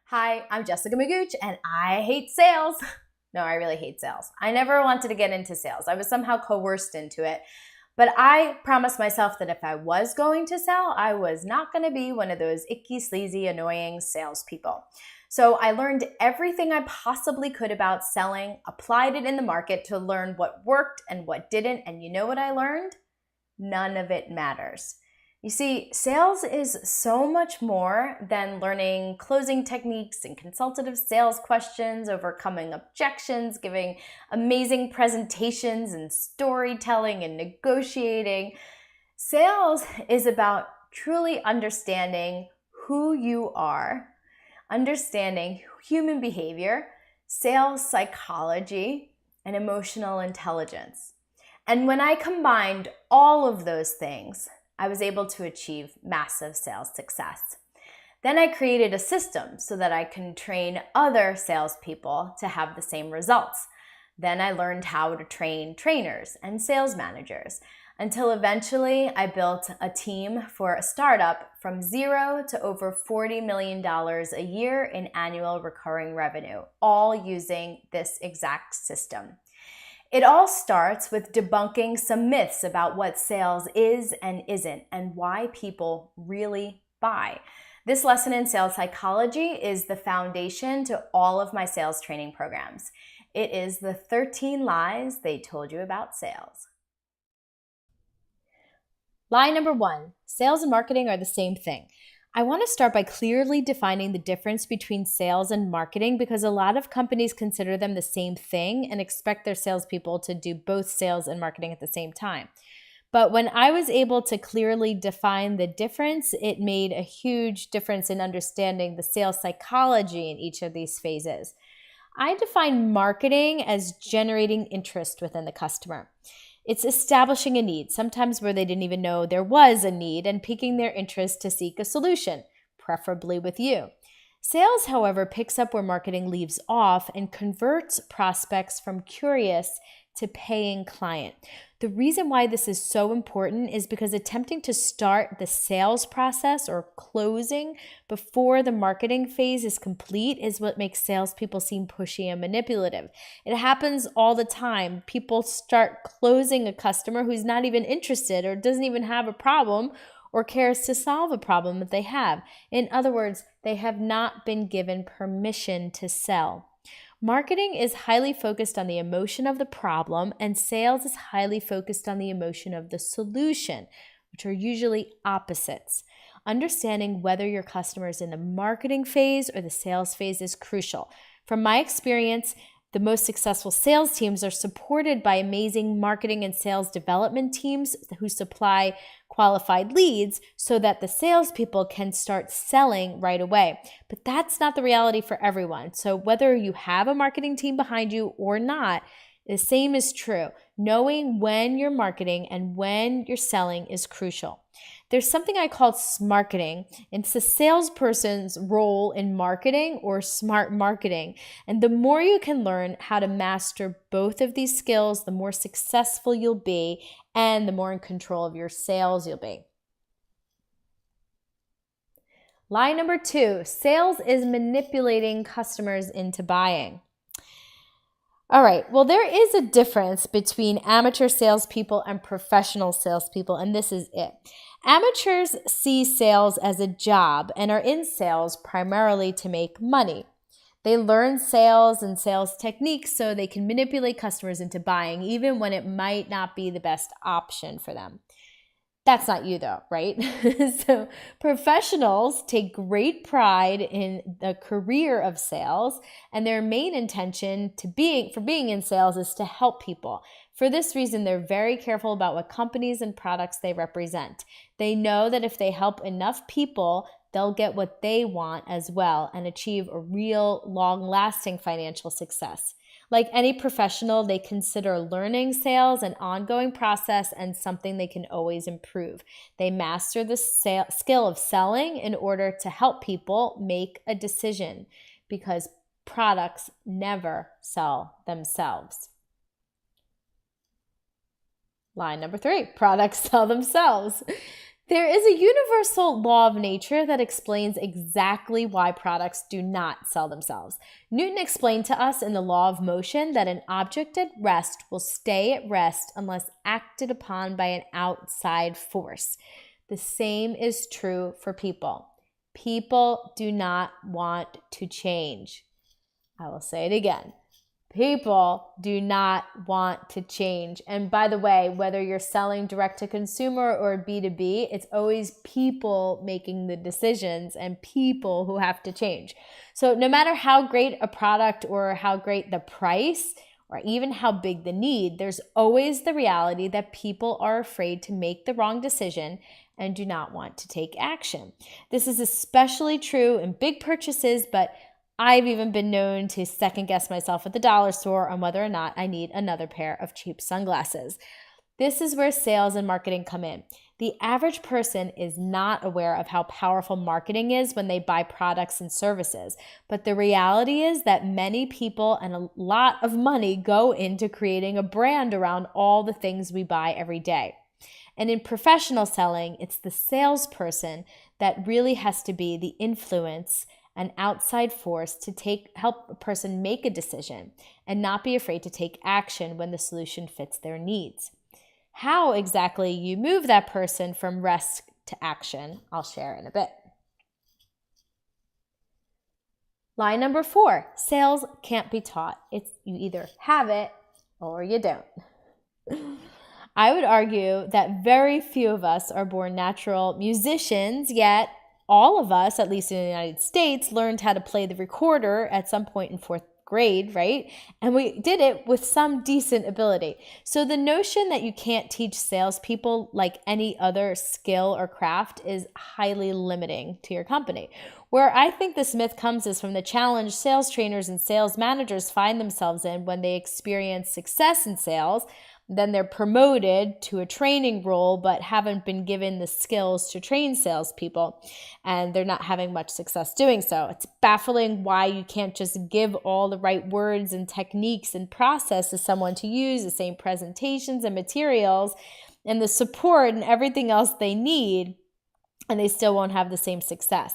Hi, I'm Jessica Magooch, and I hate sales. No, I really hate sales. I never wanted to get into sales. I was somehow coerced into it. But I promised myself that if I was going to sell, I was not going to be one of those icky, sleazy, annoying salespeople. So I learned everything I possibly could about selling, applied it in the market to learn what worked and what didn't. And you know what I learned? None of it matters. You see, sales is so much more than learning closing techniques and consultative sales questions, overcoming objections, giving amazing presentations and storytelling and negotiating. Sales is about truly understanding who you are, understanding human behavior, sales psychology, and emotional intelligence. And when I combined all of those things, I was able to achieve massive sales success. Then I created a system so that I can train other salespeople to have the same results. Then I learned how to train trainers and sales managers until eventually I built a team for a startup from zero to over $40 million a year in annual recurring revenue, all using this exact system. It all starts with debunking some myths about what sales is and isn't, and why people really buy. This lesson in sales psychology is the foundation to all of my sales training programs. It is the 13 lies they told you about sales. Lie number 1, sales and marketing are the same thing. I want to start by clearly defining the difference between sales and marketing because a lot of companies consider them the same thing and expect their salespeople to do both sales and marketing at the same time. But when I was able to clearly define the difference, it made a huge difference in understanding the sales psychology in each of these phases. I define marketing as generating interest within the customer. It's establishing a need, sometimes where they didn't even know there was a need, and piquing their interest to seek a solution, preferably with you. Sales, however, picks up where marketing leaves off and converts prospects from curious to paying client. The reason why this is so important is because attempting to start the sales process or closing before the marketing phase is complete is what makes salespeople seem pushy and manipulative. It happens all the time. People start closing a customer who's not even interested or doesn't even have a problem or cares to solve a problem that they have. In other words, they have not been given permission to sell. Marketing is highly focused on the emotion of the problem, and sales is highly focused on the emotion of the solution, which are usually opposites. Understanding whether your customer is in the marketing phase or the sales phase is crucial. From my experience, the most successful sales teams are supported by amazing marketing and sales development teams who supply qualified leads so that the salespeople can start selling right away. But that's not the reality for everyone. So whether you have a marketing team behind you or not, the same is true. Knowing when you're marketing and when you're selling is crucial. There's something I call smarketing. It's a salesperson's role in marketing or smart marketing. And the more you can learn how to master both of these skills, the more successful you'll be and the more in control of your sales you'll be. Lie number 2, sales is manipulating customers into buying. All right, well, there is a difference between amateur salespeople and professional salespeople, and this is it. Amateurs see sales as a job and are in sales primarily to make money. They learn sales and sales techniques so they can manipulate customers into buying, even when it might not be the best option for them. That's not you though, right? So professionals take great pride in the career of sales, and their main intention for being in sales is to help people. For this reason, they're very careful about what companies and products they represent. They know that if they help enough people, they'll get what they want as well and achieve a real long-lasting financial success. Like any professional, they consider learning sales an ongoing process and something they can always improve. They master the skill of selling in order to help people make a decision because products never sell themselves. Line number 3, products sell themselves. There is a universal law of nature that explains exactly why products do not sell themselves. Newton explained to us in the law of motion that an object at rest will stay at rest unless acted upon by an outside force. The same is true for people. People do not want to change. I will say it again. People do not want to change. And by the way, whether you're selling direct to consumer or B2B, it's always people making the decisions and people who have to change. So no matter how great a product or how great the price or even how big the need, there's always the reality that people are afraid to make the wrong decision and do not want to take action. This is especially true in big purchases, but I've even been known to second guess myself at the dollar store on whether or not I need another pair of cheap sunglasses. This is where sales and marketing come in. The average person is not aware of how powerful marketing is when they buy products and services. But the reality is that many people and a lot of money go into creating a brand around all the things we buy every day. And in professional selling, it's the salesperson that really has to be the influence, an outside force to help a person make a decision and not be afraid to take action when the solution fits their needs. How exactly you move that person from rest to action, I'll share in a bit. Lie number 4, sales can't be taught. You either have it or you don't. I would argue that very few of us are born natural musicians, yet all of us, at least in the United States, learned how to play the recorder at some point in 4th grade, right? And we did it with some decent ability. So the notion that you can't teach salespeople like any other skill or craft is highly limiting to your company. Where I think this myth comes is from the challenge sales trainers and sales managers find themselves in when they experience success in sales. Then they're promoted to a training role, but haven't been given the skills to train salespeople, and they're not having much success doing so. It's baffling why you can't just give all the right words and techniques and process to someone to use the same presentations and materials and the support and everything else they need, and they still won't have the same success.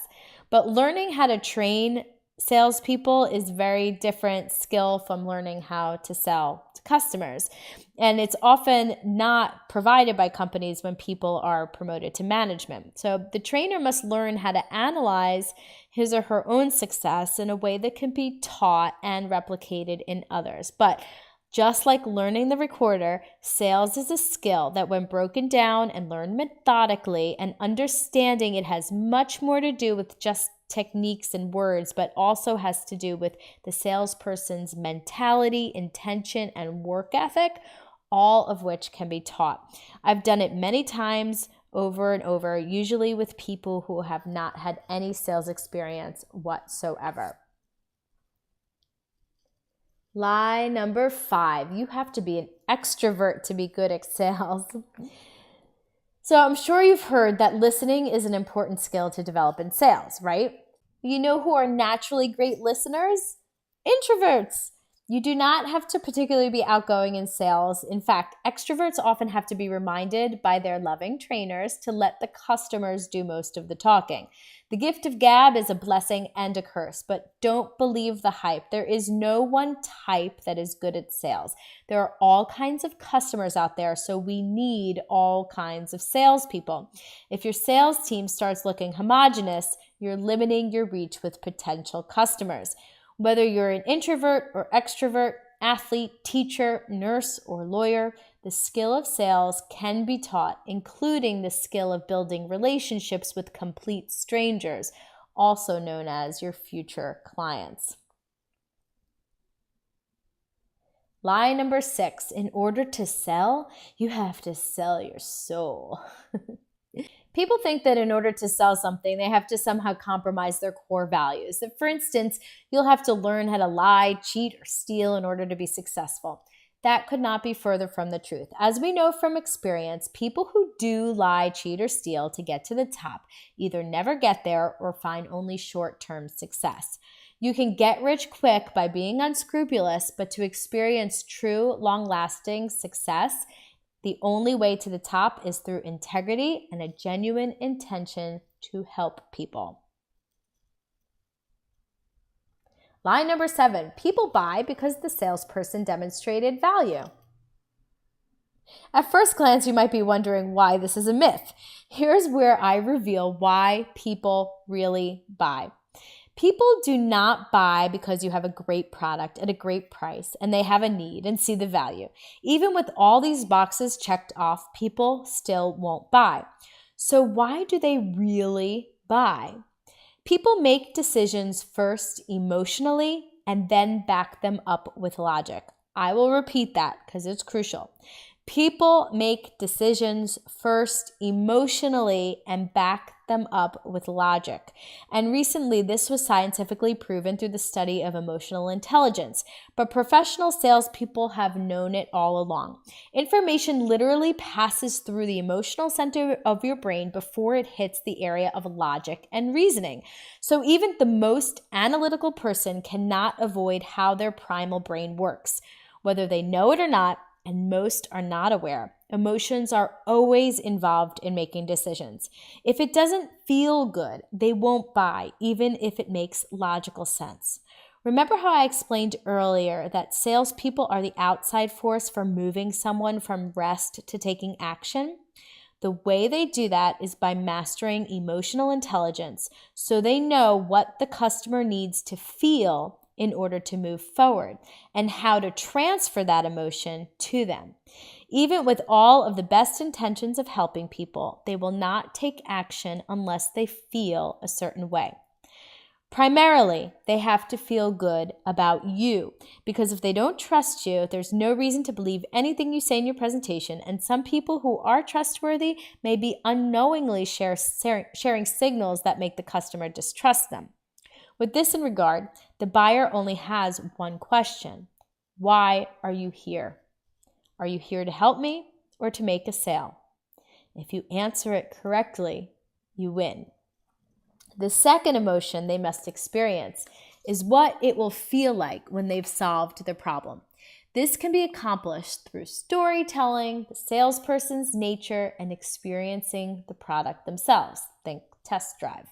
But learning how to train salespeople is very different skill from learning how to sell to customers. And it's often not provided by companies when people are promoted to management. So the trainer must learn how to analyze his or her own success in a way that can be taught and replicated in others. But just like learning the recorder, sales is a skill that when broken down and learned methodically and understanding, it has much more to do with just techniques and words, but also has to do with the salesperson's mentality, intention, and work ethic, all of which can be taught. I've done it many times over and over, usually with people who have not had any sales experience whatsoever. Lie number 5, you have to be an extrovert to be good at sales. So I'm sure you've heard that listening is an important skill to develop in sales, right? You know who are naturally great listeners? Introverts. You do not have to particularly be outgoing in sales. In fact, extroverts often have to be reminded by their loving trainers to let the customers do most of the talking. The gift of gab is a blessing and a curse, but don't believe the hype. There is no one type that is good at sales. There are all kinds of customers out there, so we need all kinds of salespeople. If your sales team starts looking homogenous, you're limiting your reach with potential customers. Whether you're an introvert or extrovert, athlete, teacher, nurse, or lawyer, the skill of sales can be taught, including the skill of building relationships with complete strangers, also known as your future clients. Lie number 6, in order to sell, you have to sell your soul. People think that in order to sell something, they have to somehow compromise their core values. That, for instance, you'll have to learn how to lie, cheat, or steal in order to be successful. That could not be further from the truth. As we know from experience, people who do lie, cheat, or steal to get to the top either never get there or find only short-term success. You can get rich quick by being unscrupulous, but to experience true, long-lasting success, The only way to the top is through integrity and a genuine intention to help people. Line number 7, people buy because the salesperson demonstrated value. At first glance, you might be wondering why this is a myth. Here's where I reveal why people really buy. People do not buy because you have a great product at a great price and they have a need and see the value. Even with all these boxes checked off, people still won't buy. So why do they really buy? People make decisions first emotionally and then back them up with logic. I will repeat that because it's crucial. People make decisions first emotionally and back them up with logic. And recently, this was scientifically proven through the study of emotional intelligence. But professional salespeople have known it all along. Information literally passes through the emotional center of your brain before it hits the area of logic and reasoning. So even the most analytical person cannot avoid how their primal brain works, whether they know it or not. And most are not aware. Emotions are always involved in making decisions. If it doesn't feel good, they won't buy, even if it makes logical sense. Remember how I explained earlier that salespeople are the outside force for moving someone from rest to taking action? The way they do that is by mastering emotional intelligence, so they know what the customer needs to feel in order to move forward, and how to transfer that emotion to them. Even with all of the best intentions of helping people, they will not take action unless they feel a certain way. Primarily, they have to feel good about you, because if they don't trust you, there's no reason to believe anything you say in your presentation, and some people who are trustworthy may be unknowingly sharing signals that make the customer distrust them. With this in regard, the buyer only has one question. Why are you here? Are you here to help me or to make a sale? If you answer it correctly, you win. The second emotion they must experience is what it will feel like when they've solved the problem. This can be accomplished through storytelling, the salesperson's nature, and experiencing the product themselves. Think test drive.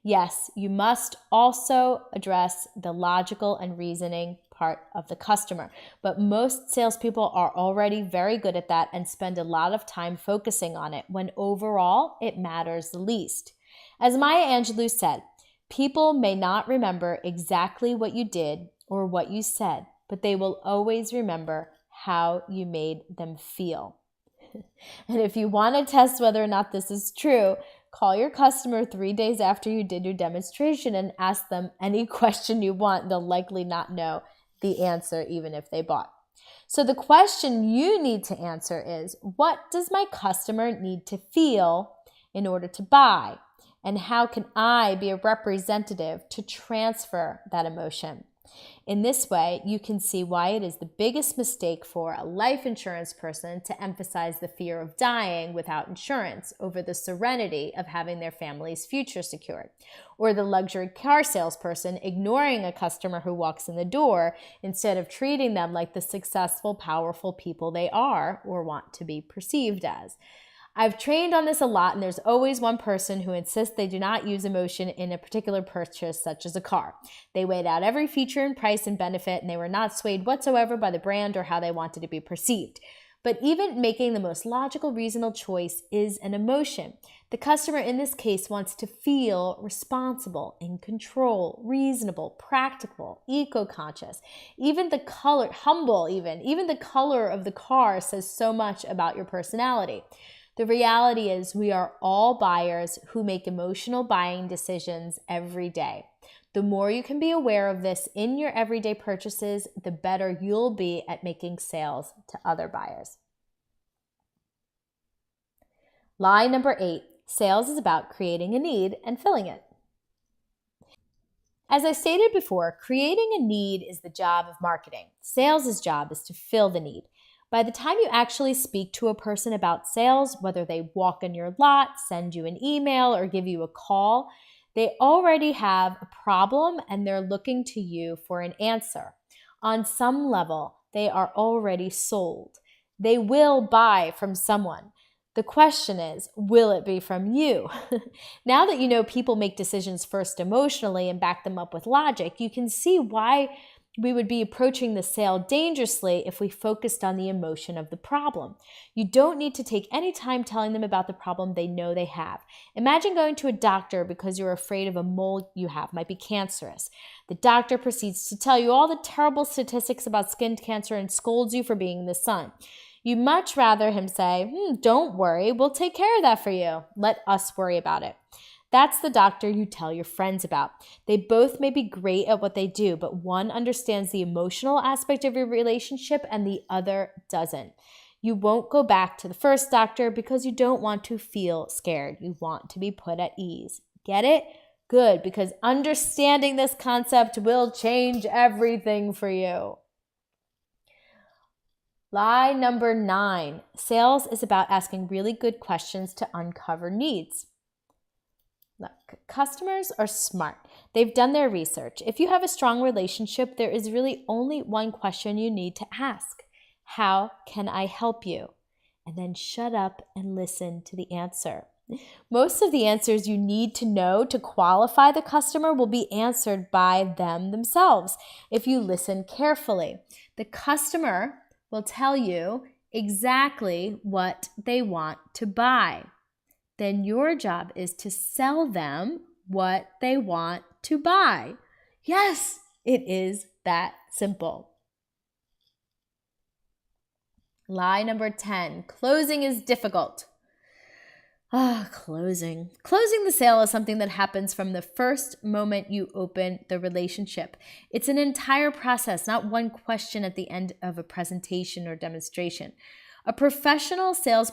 Yes, you must also address the logical and reasoning part of the customer, but most salespeople are already very good at that and spend a lot of time focusing on it when overall it matters the least. As Maya Angelou said, people may not remember exactly what you did or what you said, but they will always remember how you made them feel. And if you want to test whether or not this is true, call your customer 3 days after you did your demonstration and ask them any question you want. They'll likely not know the answer even if they bought. So the question you need to answer is, what does my customer need to feel in order to buy? And how can I be a representative to transfer that emotion? In this way, you can see why it is the biggest mistake for a life insurance person to emphasize the fear of dying without insurance over the serenity of having their family's future secured, or the luxury car salesperson ignoring a customer who walks in the door instead of treating them like the successful, powerful people they are or want to be perceived as. I've trained on this a lot, and there's always one person who insists they do not use emotion in a particular purchase, such as a car. They weighed out every feature and price and benefit, and they were not swayed whatsoever by the brand or how they wanted to be perceived. But even making the most logical, reasonable choice is an emotion. The customer in this case wants to feel responsible, in control, reasonable, practical, eco-conscious. Even the color, humble even the color of the car says so much about your personality. The reality is we are all buyers who make emotional buying decisions every day. The more you can be aware of this in your everyday purchases, the better you'll be at making sales to other buyers. Lie number 8, sales is about creating a need and filling it. As I stated before, creating a need is the job of marketing. Sales' job is to fill the need. By the time you actually speak to a person about sales, whether they walk in your lot, send you an email, or give you a call, they already have a problem and they're looking to you for an answer. On some level, they are already sold. They will buy from someone. The question is, will it be from you? Now that you know people make decisions first emotionally and back them up with logic, you can see why we would be approaching the sale dangerously if we focused on the emotion of the problem. You don't need to take any time telling them about the problem they know they have. Imagine going to a doctor because you're afraid of a mole you have might be cancerous. The doctor proceeds to tell you all the terrible statistics about skin cancer and scolds you for being in the sun. You'd much rather him say, don't worry, we'll take care of that for you. Let us worry about it. That's the doctor you tell your friends about. They both may be great at what they do, but one understands the emotional aspect of your relationship and the other doesn't. You won't go back to the first doctor because you don't want to feel scared. You want to be put at ease. Get it? Good, because understanding this concept will change everything for you. Lie number 9. Sales is about asking really good questions to uncover needs. Look, customers are smart. They've done their research. If you have a strong relationship, there is really only one question you need to ask. How can I help you? And then shut up and listen to the answer. Most of the answers you need to know to qualify the customer will be answered by them themselves if you listen carefully. The customer will tell you exactly what they want to buy. Then your job is to sell them what they want to buy. Yes, it is that simple. Lie number 10, closing is difficult. Closing. Closing the sale is something that happens from the first moment you open the relationship. It's an entire process, not one question at the end of a presentation or demonstration. A professional sales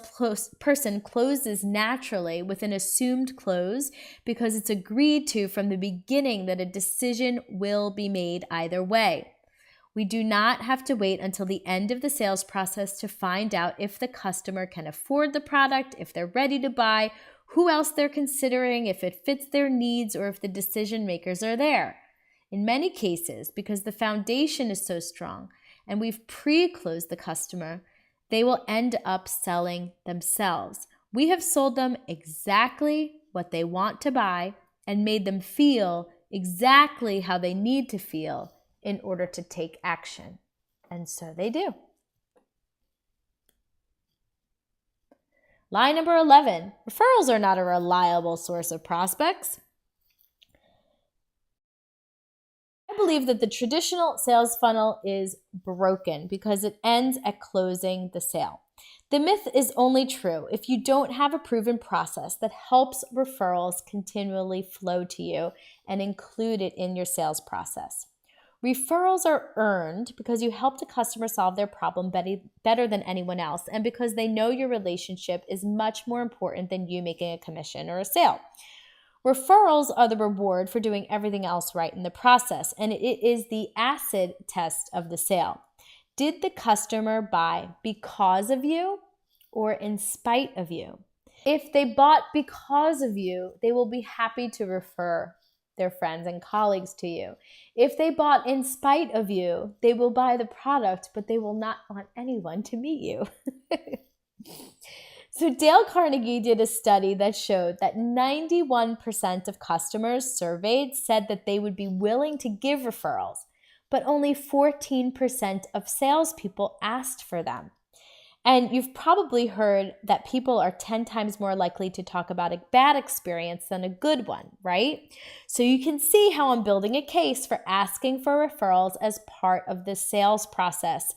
person closes naturally with an assumed close because it's agreed to from the beginning that a decision will be made either way. We do not have to wait until the end of the sales process to find out if the customer can afford the product, if they're ready to buy, who else they're considering, if it fits their needs, or if the decision makers are there. In many cases, because the foundation is so strong and we've pre-closed the customer, they will end up selling themselves. We have sold them exactly what they want to buy and made them feel exactly how they need to feel in order to take action. And so they do. Lie number 11, referrals are not a reliable source of prospects. I believe that the traditional sales funnel is broken because it ends at closing the sale. The myth is only true if you don't have a proven process that helps referrals continually flow to you and include it in your sales process. Referrals are earned because you helped a customer solve their problem better than anyone else and because they know your relationship is much more important than you making a commission or a sale. Referrals are the reward for doing everything else right in the process, and it is the acid test of the sale. Did the customer buy because of you or in spite of you? If they bought because of you, they will be happy to refer their friends and colleagues to you. If they bought in spite of you, they will buy the product, but they will not want anyone to meet you. So Dale Carnegie did a study that showed that 91% of customers surveyed said that they would be willing to give referrals, but only 14% of salespeople asked for them. And you've probably heard that people are 10 times more likely to talk about a bad experience than a good one, right? So you can see how I'm building a case for asking for referrals as part of the sales process,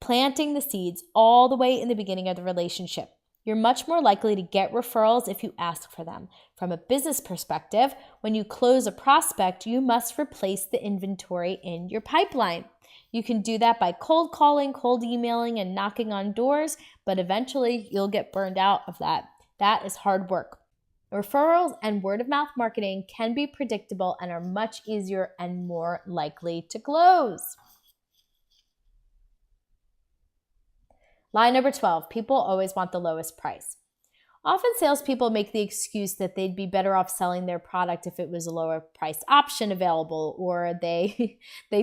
planting the seeds all the way in the beginning of the relationship. You're much more likely to get referrals if you ask for them. From a business perspective, when you close a prospect, you must replace the inventory in your pipeline. You can do that by cold calling, cold emailing, and knocking on doors, but eventually you'll get burned out of that. That is hard work. Referrals and word-of-mouth marketing can be predictable and are much easier and more likely to close. Lie number 12, people always want the lowest price. Often salespeople make the excuse that they'd be better off selling their product if it was a lower price option available, or they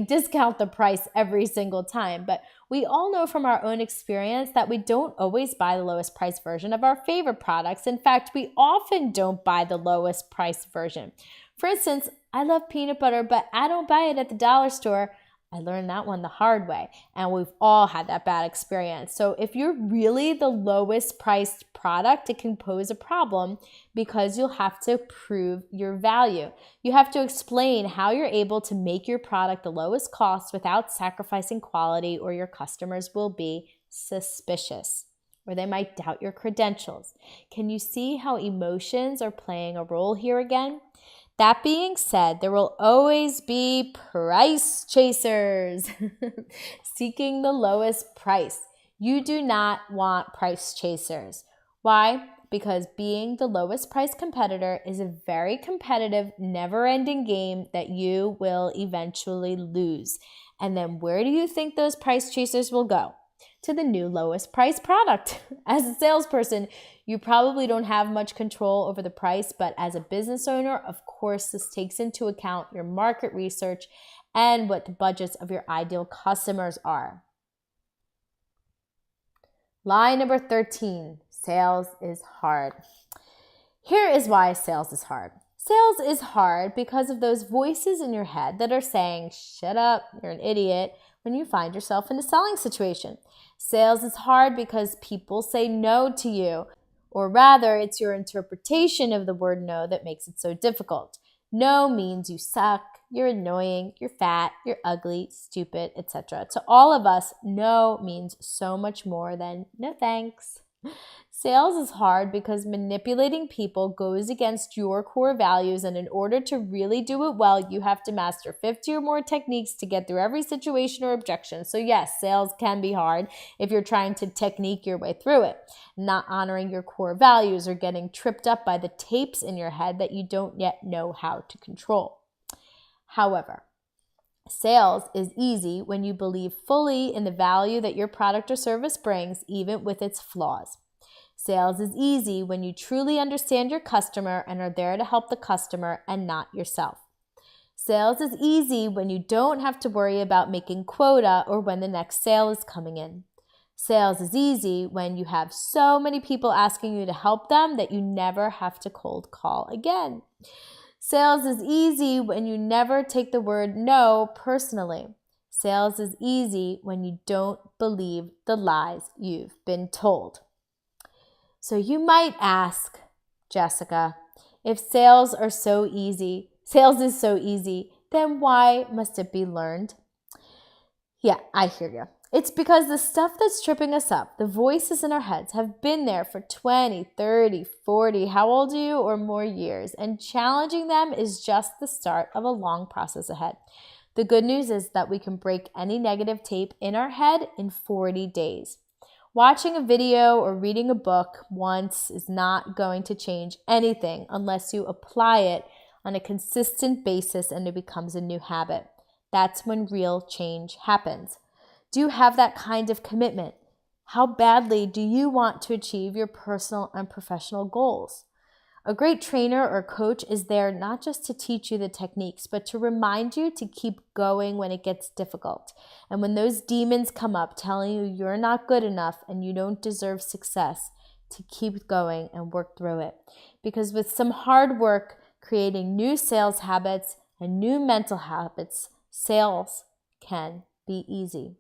discount the price every single time. But we all know from our own experience that we don't always buy the lowest price version of our favorite products. In fact, we often don't buy the lowest price version. For instance, I love peanut butter, but I don't buy it at the dollar store. I learned that one the hard way, and we've all had that bad experience. So if you're really the lowest priced product, it can pose a problem because you'll have to prove your value. You have to explain how you're able to make your product the lowest cost without sacrificing quality, or your customers will be suspicious, or they might doubt your credentials. Can you see how emotions are playing a role here again? That being said, there will always be price chasers seeking the lowest price. You do not want price chasers. Why? Because being the lowest price competitor is a very competitive, never-ending game that you will eventually lose. And then where do you think those price chasers will go? To the new lowest price product. As a salesperson, you probably don't have much control over the price, but as a business owner, of course, this takes into account your market research and what the budgets of your ideal customers are. Line number 13, sales is hard. Here is why sales is hard. Sales is hard because of those voices in your head that are saying, shut up, you're an idiot, when you find yourself in a selling situation. Sales is hard because people say no to you, or rather, it's your interpretation of the word no that makes it so difficult. No means you suck, you're annoying, you're fat, you're ugly, stupid, etc. To all of us, no means so much more than no thanks. Sales is hard because manipulating people goes against your core values, and in order to really do it well, you have to master 50 or more techniques to get through every situation or objection. So yes, sales can be hard if you're trying to technique your way through it, not honoring your core values or getting tripped up by the tapes in your head that you don't yet know how to control. However, sales is easy when you believe fully in the value that your product or service brings, even with its flaws. Sales is easy when you truly understand your customer and are there to help the customer and not yourself. Sales is easy when you don't have to worry about making quota or when the next sale is coming in. Sales is easy when you have so many people asking you to help them that you never have to cold call again. Sales is easy when you never take the word no personally. Sales is easy when you don't believe the lies you've been told. So you might ask, Jessica, if sales is so easy, then why must it be learned? Yeah, I hear you. It's because the stuff that's tripping us up, the voices in our heads, have been there for 20, 30, 40, how old are you, or more years, and challenging them is just the start of a long process ahead. The good news is that we can break any negative tape in our head in 40 days. Watching a video or reading a book once is not going to change anything unless you apply it on a consistent basis and it becomes a new habit. That's when real change happens. Do you have that kind of commitment? How badly do you want to achieve your personal and professional goals? A great trainer or coach is there not just to teach you the techniques, but to remind you to keep going when it gets difficult. And when those demons come up telling you you're not good enough and you don't deserve success, to keep going and work through it. Because with some hard work, creating new sales habits and new mental habits, sales can be easy.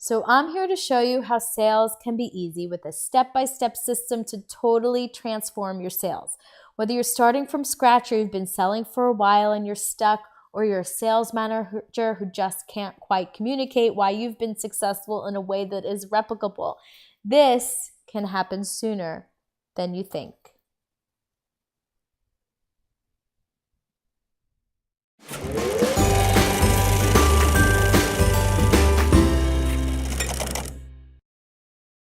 So I'm here to show you how sales can be easy with a step-by-step system to totally transform your sales. Whether you're starting from scratch or you've been selling for a while and you're stuck, or you're a sales manager who just can't quite communicate why you've been successful in a way that is replicable, this can happen sooner than you think.